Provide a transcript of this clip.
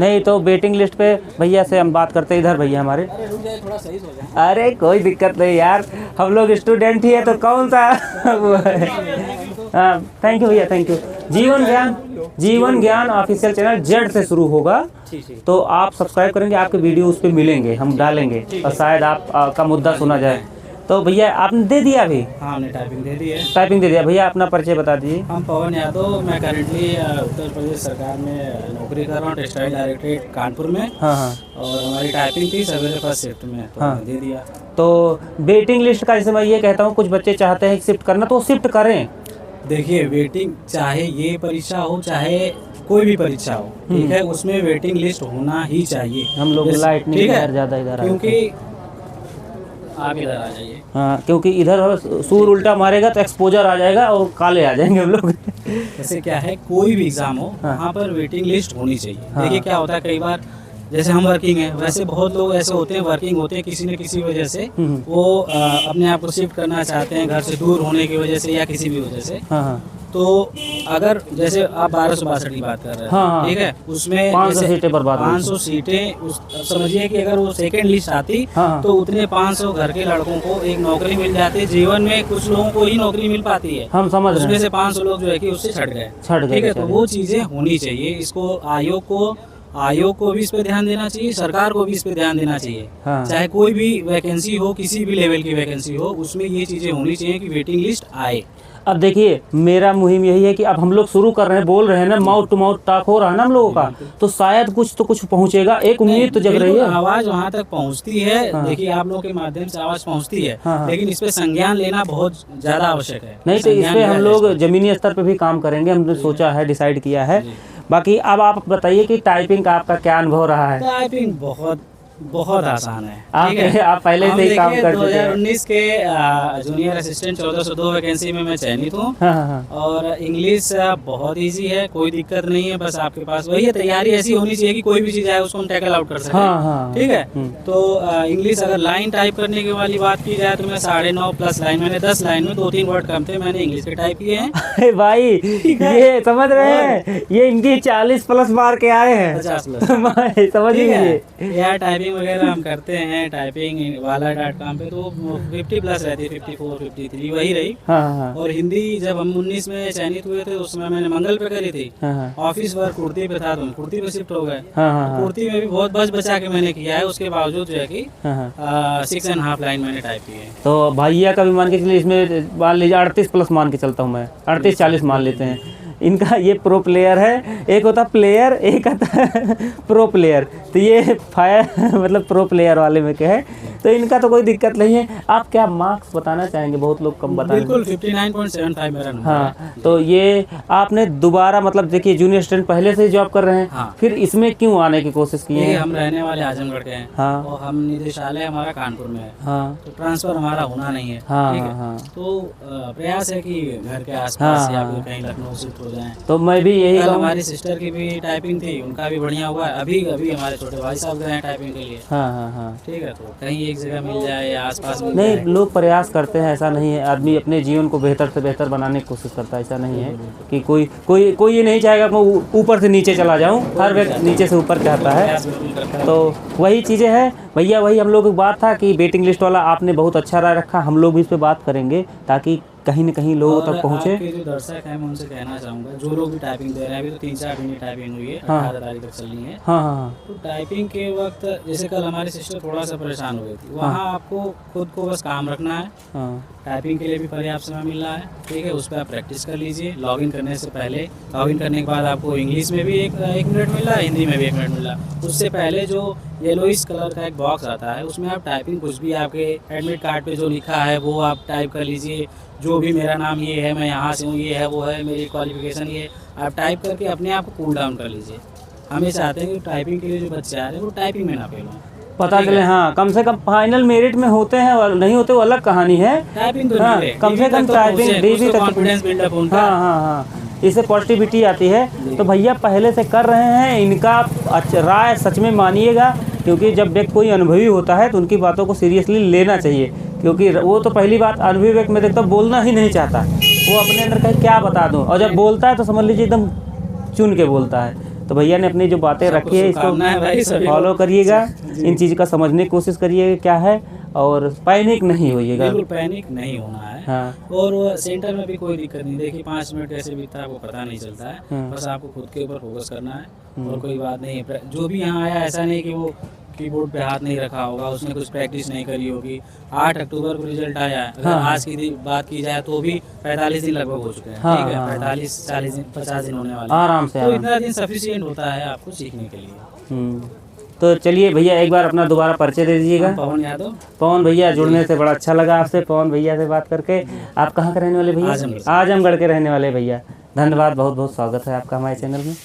नहीं तो waiting list पे भैया से हम बात करते हैं। इधर भैया हमारे, थोड़ा सही हो जाए। अरे कोई दिक्कत नहीं यार, हम लोग स्टूडेंट ही है तो कौन सा वो है। हाँ थैंक यू भैया, थैंक यू। जीवन ज्ञान ऑफिशियल चैनल जेड से शुरू होगा, तो आप सब्सक्राइब करेंगे, आपके वीडियो उस पर मिलेंगे, हम डालेंगे और शायद आपका मुद्दा सुना जाए। तो भैया आपने दे दिया अभी? हाँ हमने टाइपिंग दे दी है। टाइपिंग दे दिया। भैया अपना परिचय बता दीजिए। हम पवन यादव, मैं करेंटली उत्तर प्रदेश सरकार में नौकरी कर रहा हूँ, टेक्सटाइल डायरेक्टरेट कानपुर में। हाँ हाँ। और हमारी टाइपिंग थी सवेरे फर्स्ट शिफ्ट में, तो हाँ। दे दिया। तो वेटिंग लिस्ट का जैसे मैं ये कहता हूँ, कुछ बच्चे चाहते हैं शिफ्ट करना तो शिफ्ट करें। देखिए वेटिंग, चाहे ये परीक्षा हो चाहे कोई भी परीक्षा हो, ठीक है, उसमें वेटिंग लिस्ट होना ही चाहिए। हम लोग लाइट नहीं इधर ज़्यादा इधर क्योंकि आप इधर आ जाइए। हाँ क्योंकि इधर सूर उल्टा मारेगा तो एक्सपोजर आ जाएगा और काले आ जाएंगे हम लोग। जैसे क्या है, कोई भी एग्जाम हो वहाँ पर वेटिंग लिस्ट होनी चाहिए। देखिए क्या होता है, कई बार जैसे हम वर्किंग हैं, वैसे बहुत लोग ऐसे होते हैं वर्किंग होते हैं, किसी न किसी वजह से वो अपने आप को शिफ्ट करना चाहते हैं, घर से दूर होने की वजह से या किसी भी वजह से। तो अगर जैसे आप 1262 की बात कर रहे हैं, ठीक है, उसमें 500 सीटें बर्बाद, 500 सीटें समझिए कि अगर वो सेकंड लिस्ट आती तो उतने 500 घर के लड़कों को एक नौकरी मिल जाती। जीवन में कुछ लोगों को ही नौकरी मिल पाती है, हम समझ रहे हैं। उसमें से 500 लोग जो है कि उससे छट गए, ठीक है। तो वो चीजें होनी चाहिए। इसको आयोग को भी इस पे ध्यान देना चाहिए, सरकार को भी इस पे ध्यान देना चाहिए। चाहे कोई भी वैकेंसी हो, किसी भी लेवल की वैकेंसी हो, उसमें ये चीजें होनी चाहिए कि वेटिंग लिस्ट आए। अब देखिए मेरा मुहिम यही है कि अब हम लोग शुरू कर रहे हैं, बोल रहे हैं ना, माउथ टू माउथ टॉक हो रहा है ना हम लोगों का, तो शायद कुछ पहुंचेगा, एक उम्मीद तो जग रही है। आवाज वहाँ तक पहुँचती है। देखिए आप लोगों के माध्यम से आवाज पहुँचती है, लेकिन इस पे संज्ञान लेना बहुत ज्यादा आवश्यक है। नहीं तो इस पे हम लोग जमीनी स्तर पे भी काम करेंगे, हमने सोचा है, डिसाइड किया है। बाकी अब आप बताइए कि टाइपिंग का आपका क्या अनुभव रहा है? टाइपिंग बहुत आसान है। आप पहले से ही काम कर चुके हैं। 2019 के जूनियर असिस्टेंट 1402 वैकेंसी में मैं चयनित हूँ। और इंग्लिश बहुत इजी है, कोई दिक्कत नहीं है। बस आपके पास वही है, तैयारी ऐसी होनी चाहिए कि कोई भी चीज आए उसको हम टैकल आउट कर सकें, ठीक है। तो इंग्लिश अगर लाइन टाइप करने की वाली बात की जाए तो मैं 9.5 प्लस लाइन, मैंने 10 लाइन में 2-3 वर्ड कम थे, मैंने इंग्लिश के टाइप किए हैं। भाई ये समझ रहे हैं, ये इनकी 40 प्लस मार के आए हैं, 50 प्लस समझ लीजिए। यार टाइपिंग वगैरह हम करते हैं टाइपिंग wala.com पे, तो 50 प्लस रहती है, 54 53 वही रही। और हिंदी जब हम 19 में चयनित हुए थे उस समय मैंने मंगल पे करी थी। ऑफिस वर्क कुर्ती पे था, तो हम कुर्ती पे शिफ्ट हो गए। कुर्ती में भी बहुत बच बचा के मैंने किया है, उसके बावजूद जो है कि 6.5 लाइन मैंने टाइप की है। तो भैया का भी मान के चलिए, इसमें मान लीजिए 38 प्लस मान के चलता हूँ मैं, 38-40 मान लेते हैं। इनका ये प्रो प्लेयर है, एक होता प्लेयर, एक होता प्रो प्लेयर, तो ये फायर मतलब प्रो प्लेयर वाले में क्या है, तो इनका तो कोई दिक्कत नहीं है। आप क्या मार्क्स बताना चाहेंगे? बहुत लोग कम बताएंगे। बिल्कुल 59.75 मेरा नंबर। हाँ तो ये आपने दोबारा मतलब देखिए जूनियर स्टूडेंट पहले से जॉब कर रहे हैं, फिर इसमें क्यों आने की कोशिश की है? हम रहने वाले आजमगढ़ के हैं, और हम निदेशालय हमारा कानपुर में है, तो ट्रांसफर हमारा होना नहीं है, ठीक है। तो प्रयास है कि घर के आसपास या फिर कहीं लखनऊ शिफ्ट हो जाएं। तो मैं भी यही कहूँ, हमारी सिस्टर की भी टाइपिंग थी, उनका भी बढ़िया हुआ है। अभी हमारे छोटे भाई साहब गए हैं टाइपिंग के लिए, ठीक है। तो कहीं एक जगह मिल जाए या आसपास मिल नहीं, जाए। लोग प्रयास करते हैं, ऐसा नहीं है। आदमी अपने जीवन को बेहतर से बेहतर बनाने की कोशिश करता है, ऐसा नहीं है कि कोई ये नहीं चाहेगा मैं ऊपर से नीचे चला जाऊँ, हर व्यक्ति नीचे से ऊपर चाहता है। तो वही चीज़ें हैं भैया, वही हम लोग की बात था कि वेटिंग लिस्ट वाला आपने बहुत अच्छा राय रखा, हम लोग भी इस पर बात करेंगे ताकि कहीं न कहीं लोगों तक पहुँचे। आपके जो दर्शक हैं मैं उनसे कहना चाहूँगा, जो लोग भी टाइपिंग दे रहे हैं, अभी तो 3-4 दिन टाइपिंग हुई है, 18 तारीख तक चलनी है। तो टाइपिंग के वक्त जैसे कल हमारी सिस्टर थोड़ा सा परेशान हो गई थी, वहाँ आपको खुद को बस काम रखना है। टाइपिंग के लिए भी पर्याप्त समय मिल रहा है, ठीक है। उस पर आप प्रैक्टिस कर लीजिए। लॉगिन करने से पहले, लॉगिन करने के बाद आपको इंग्लिश में भी एक मिनट मिल रहा है, हिंदी में भी 1 मिनट मिल रहा है। उससे पहले जो येलोइश कलर का एक बॉक्स आता है, उसमें आप टाइपिंग कुछ भी आपके एडमिट कार्ड पे जो लिखा है वो आप टाइप कर लीजिए। जो भी मेरा नाम ये है, मैं यहाँ से हूँ, ये है वो है, मेरी क्वालिफिकेशन ये, आप टाइप करके अपने आप को कूल डाउन कर लीजिए। हम ये चाहते हैं कि टाइपिंग के लिए जो बच्चे आ रहे हैं वो टाइपिंग में ना फेल हों, पता चले। हाँ कम से कम फाइनल मेरिट में होते हैं और नहीं होते वो अलग कहानी है। टाइपिंग तो कम से कम टाइपिंग कॉन्फिडेंस बिल्डअप उनका। हाँ इससे पॉजिटिविटी आती है। तो भैया पहले से कर रहे हैं, इनका राय सच में मानिएगा, क्योंकि जब व्यक्ति कोई अनुभवी होता है तो उनकी बातों को सीरियसली लेना चाहिए, क्योंकि वो तो पहली बात अनुभवी व्यक्ति में देखता बोलना ही नहीं चाहता, वो अपने अंदर का क्या बता दूँ, और जब बोलता है तो समझ लीजिए एकदम चुन के बोलता है। तो भैया ने अपनी जो बातें रखी है इसको फॉलो करिएगा, इन चीज़ का समझने की कोशिश करिएगा क्या है, और पैनिक नहीं होइएगा, बिल्कुल पैनिक नहीं होना है। हाँ। और वो सेंटर में भी कोई दिक्कत नहीं, देखिए 5 मिनट कैसे बीतता है आपको पता नहीं चलता है, बस आपको खुद के ऊपर फोकस करना है और कोई बात नहीं है। जो भी यहाँ आया ऐसा नहीं कि वो कीबोर्ड पे हाथ नहीं रखा होगा, उसने कुछ प्रैक्टिस नहीं करी होगी। 8 अक्टूबर को रिजल्ट आया है, अगर आज की बात की जाए तो भी 45 दिन लगभग हो चुके हैं, ठीक है, 45 40 दिन 50 दिन होने वाले आराम से, तो इतना दिन सफिशिएंट होता है आपको सीखने के लिए। तो चलिए भैया एक बार अपना दोबारा परिचय दे दीजिएगा। पवन यादव। पवन भैया, जुड़ने से बड़ा अच्छा लगा आपसे, पवन भैया से बात करके। आप कहाँ के रहने वाले भैया? आजमगढ़ के रहने वाले भैया। धन्यवाद, बहुत बहुत स्वागत है आपका हमारे चैनल में।